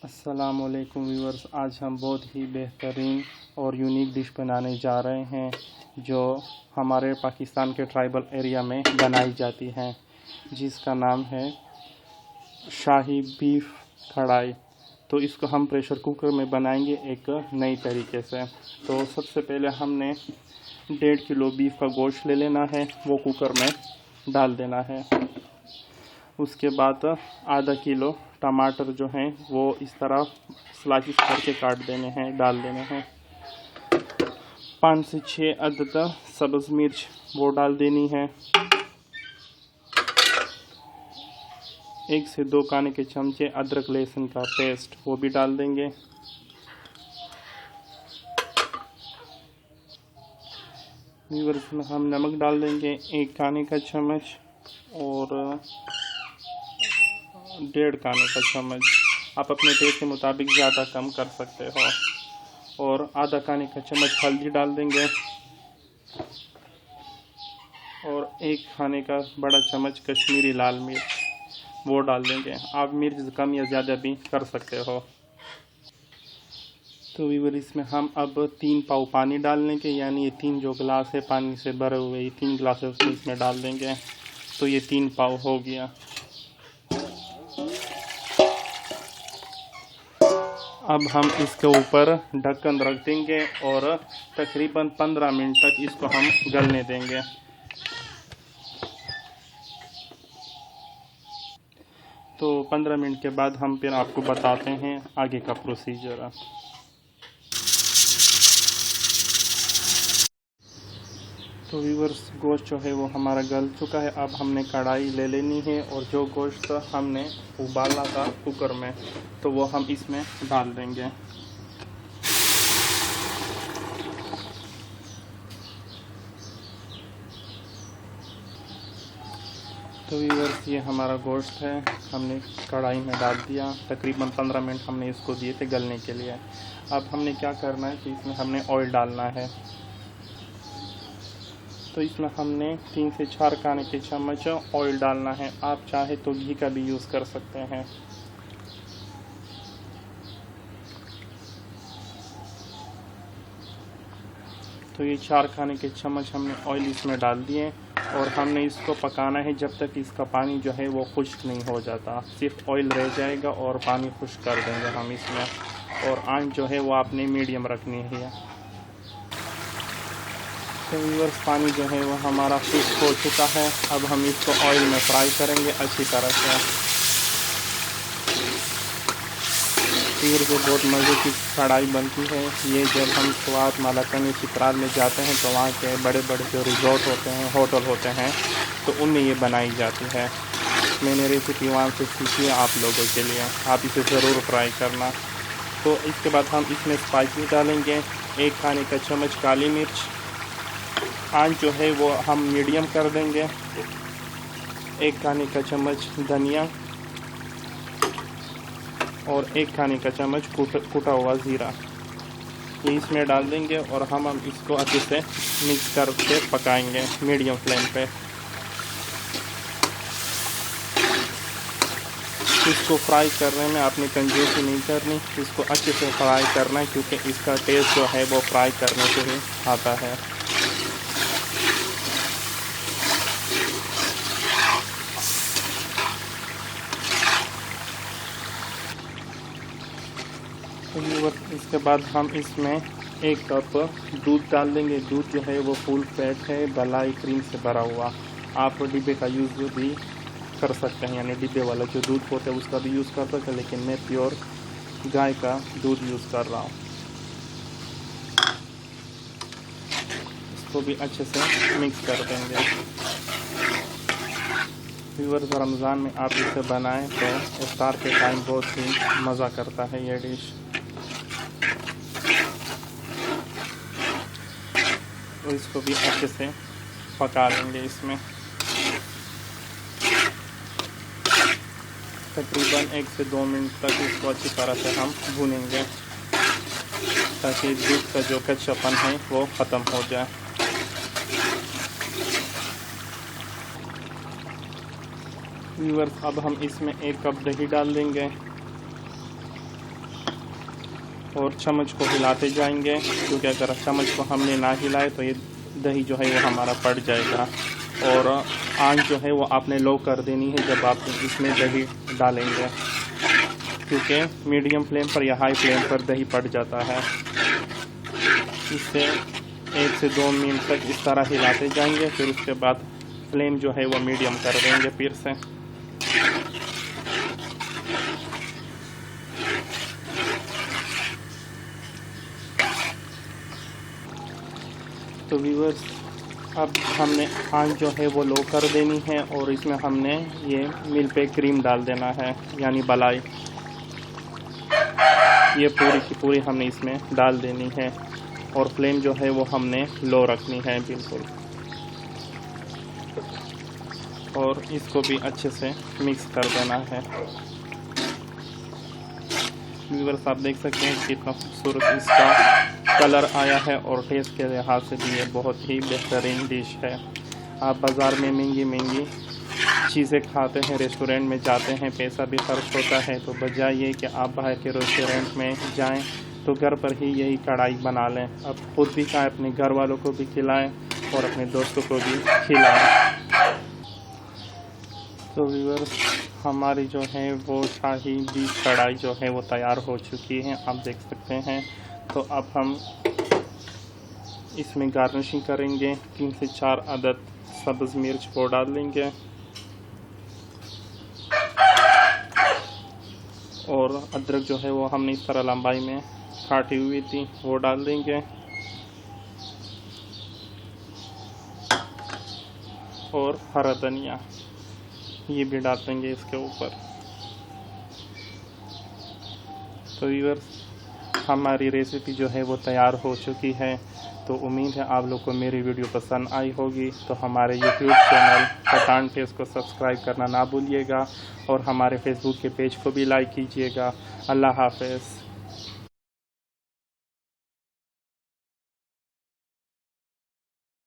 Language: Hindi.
अस्सलामुअलैकुम व्यूअर्स, आज हम बहुत ही बेहतरीन और यूनिक डिश बनाने जा रहे हैं जो हमारे पाकिस्तान के ट्राइबल एरिया में बनाई जाती है, जिसका नाम है शाही बीफ कढ़ाई। तो इसको हम प्रेशर कुकर में बनाएंगे एक नई तरीके से। तो सबसे पहले हमने 1.5 किलो बीफ का गोश्त ले लेना है, वो कुकर में डाल देना है। उसके बाद आधा किलो टमाटर जो हैं वो इस तरह स्लाइस करके काट देने हैं, डाल देने हैं। 5 से 6 अदद सब्ज़ मिर्च वो डाल देनी है। 1 से 2 खाने के चमचे अदरक लहसुन का पेस्ट वो भी डाल देंगे। व्यूअर्स में हम नमक डाल देंगे 1 खाने का चम्मच और 1.5 खाने का चम्मच। आप अपने टेस्ट के मुताबिक ज़्यादा कम कर सकते हो। और आधा खाने का चम्मच हल्दी डाल देंगे और 1 खाने का बड़ा चम्मच कश्मीरी लाल मिर्च वो डाल देंगे। आप मिर्च कम या ज़्यादा भी कर सकते हो। तो व्यूअर इसमें हम अब 3 पाव पानी डाल लेंगे, यानी ये 3 जो गिलास है पानी से भरे हुए, ये 3 गिलास इसमें डाल देंगे। तो ये 3 पाव हो गया। अब हम इसके ऊपर ढक्कन रख देंगे और तकरीबन 15 मिनट तक इसको हम गलने देंगे। तो 15 मिनट के बाद हम फिर आपको बताते हैं आगे का प्रोसीजर। तो व्यूअर्स, गोश्त जो है वो हमारा गल चुका है। अब हमने कढ़ाई ले लेनी है और जो गोश्त हमने उबाला था कुकर में तो वो हम इसमें डाल देंगे। तो व्यूअर्स, ये हमारा गोश्त है, हमने कढ़ाई में डाल दिया। तकरीबन 15 मिनट हमने इसको दिए थे गलने के लिए। अब हमने क्या करना है कि इसमें हमने ऑयल डालना है। तो इसमें हमने 3 से 4 खाने के चम्मच ऑयल डालना है। आप चाहे तो घी का भी यूज़ कर सकते हैं। तो ये 4 खाने के चम्मच हमने ऑयल इसमें डाल दिए और हमने इसको पकाना है जब तक इसका पानी जो है वो खुश्क नहीं हो जाता। सिर्फ ऑयल रह जाएगा और पानी खुश्क कर देंगे हम इसमें। और आंच जो है वो आपने मीडियम रखनी है। तो व्यूअर्स, पानी जो है वो हमारा खुश्क हो चुका है। अब हम इसको ऑयल में फ्राई करेंगे अच्छी तरह से। फिर जो बहुत मज़े की कढ़ाई बनती है ये, जब हम स्वाद मलाकनी चित्राल में जाते हैं तो वहाँ के बड़े बड़े जो रिजॉर्ट होते हैं, होटल होते हैं, तो उनमें ये बनाई जाती है। मैंने रेसिपी वहाँ से सीखी है आप लोगों के लिए, आप इसे ज़रूर ट्राई करना। तो इसके बाद हम इसमें स्पाइसेस डालेंगे। 1 खाने का चम्मच काली मिर्च, आंच जो है वो हम मीडियम कर देंगे। 1 खाने का चम्मच धनिया और 1 खाने का चम्मच कुटा हुआ ज़ीरा ये इसमें डाल देंगे और हम इसको अच्छे से मिक्स करके पकाएंगे मीडियम फ्लेम पे। इसको फ्राई करने में आपने कंजूसी नहीं करनी, इसको अच्छे से फ्राई करना है क्योंकि इसका टेस्ट जो है वो फ्राई करने से ही आता है। इसके बाद हम इसमें 1 कप दूध डाल देंगे। दूध जो है वो फुल फैट है, मलाई क्रीम से भरा हुआ। आप डिब्बे का यूज़ भी कर सकते हैं, यानी डिब्बे वाला जो दूध होता है उसका भी यूज़ कर सकते हैं, लेकिन मैं प्योर गाय का दूध यूज़ कर रहा हूँ। इसको भी अच्छे से मिक्स कर देंगे। व्यूअर्स, रमज़ान में आप इसे बनाएं तो इफ्तार के टाइम बहुत ही मज़ा करता है ये डिश। तो इसको भी अच्छे से पका लेंगे। इसमें तकरीबन 1 से 2 मिनट तक इसको अच्छी तरह से हम भूनेंगे ताकि दूध का जो कच्चापन है वो ख़त्म हो जाए। व्यूअर्स, अब हम इसमें 1 कप दही डाल देंगे। और चम्मच को हिलाते जाएंगे, क्योंकि अगर चम्मच को हमने ना हिलाए तो ये दही जो है वो हमारा पड़ जाएगा। और आंच जो है वो आपने लो कर देनी है जब आप इसमें दही डालेंगे, क्योंकि मीडियम फ्लेम पर या हाई फ्लेम पर दही पड़ जाता है। इसे 1 से 2 मिनट तक इस तरह हिलाते जाएंगे, फिर उसके बाद फ्लेम जो है वो मीडियम कर देंगे फिर से। तो व्यूअर्स, अब हमने आंच जो है वो लो कर देनी है और इसमें हमने ये मिल्क पे क्रीम डाल देना है, यानी मलाई। ये पूरी की पूरी हमने इसमें डाल देनी है और फ्लेम जो है वो हमने लो रखनी है बिल्कुल। और इसको भी अच्छे से मिक्स कर देना है। व्यूअर्स, आप देख सकते हैं कितना खूबसूरत इसका कलर आया है और टेस्ट के लिहाज से भी ये बहुत ही बेहतरीन डिश है। आप बाज़ार में महंगी चीज़ें खाते हैं, रेस्टोरेंट में जाते हैं, पैसा भी खर्च होता है, तो बजाय ये कि आप बाहर के रेस्टोरेंट में जाएं तो घर पर ही यही कढ़ाई बना लें। अब खुद भी खाएं, अपने घर वालों को भी खिलाएं और अपने दोस्तों को भी खिलाएं। तो व्यूअर्स, हमारी जो है वो शाही बीफ कढ़ाई जो है वो तैयार हो चुकी है, आप देख सकते हैं। तो अब हम इसमें गार्निशिंग करेंगे। 3 से 4 अदद सब्ज़ मिर्च को डाल देंगे और अदरक जो है वो हमने इस तरह लंबाई में काटी हुई थी वो डाल देंगे और हरा धनिया ये भी डाल देंगे इसके ऊपर। तो व्यूअर्स, हमारी रेसिपी जो है वो तैयार हो चुकी है। तो उम्मीद है आप लोग को मेरी वीडियो पसंद आई होगी। तो हमारे यूट्यूब चैनल पठान टेस्ट को सब्सक्राइब करना ना भूलिएगा और हमारे फेसबुक के पेज को भी लाइक कीजिएगा। अल्लाह हाफ़िज़।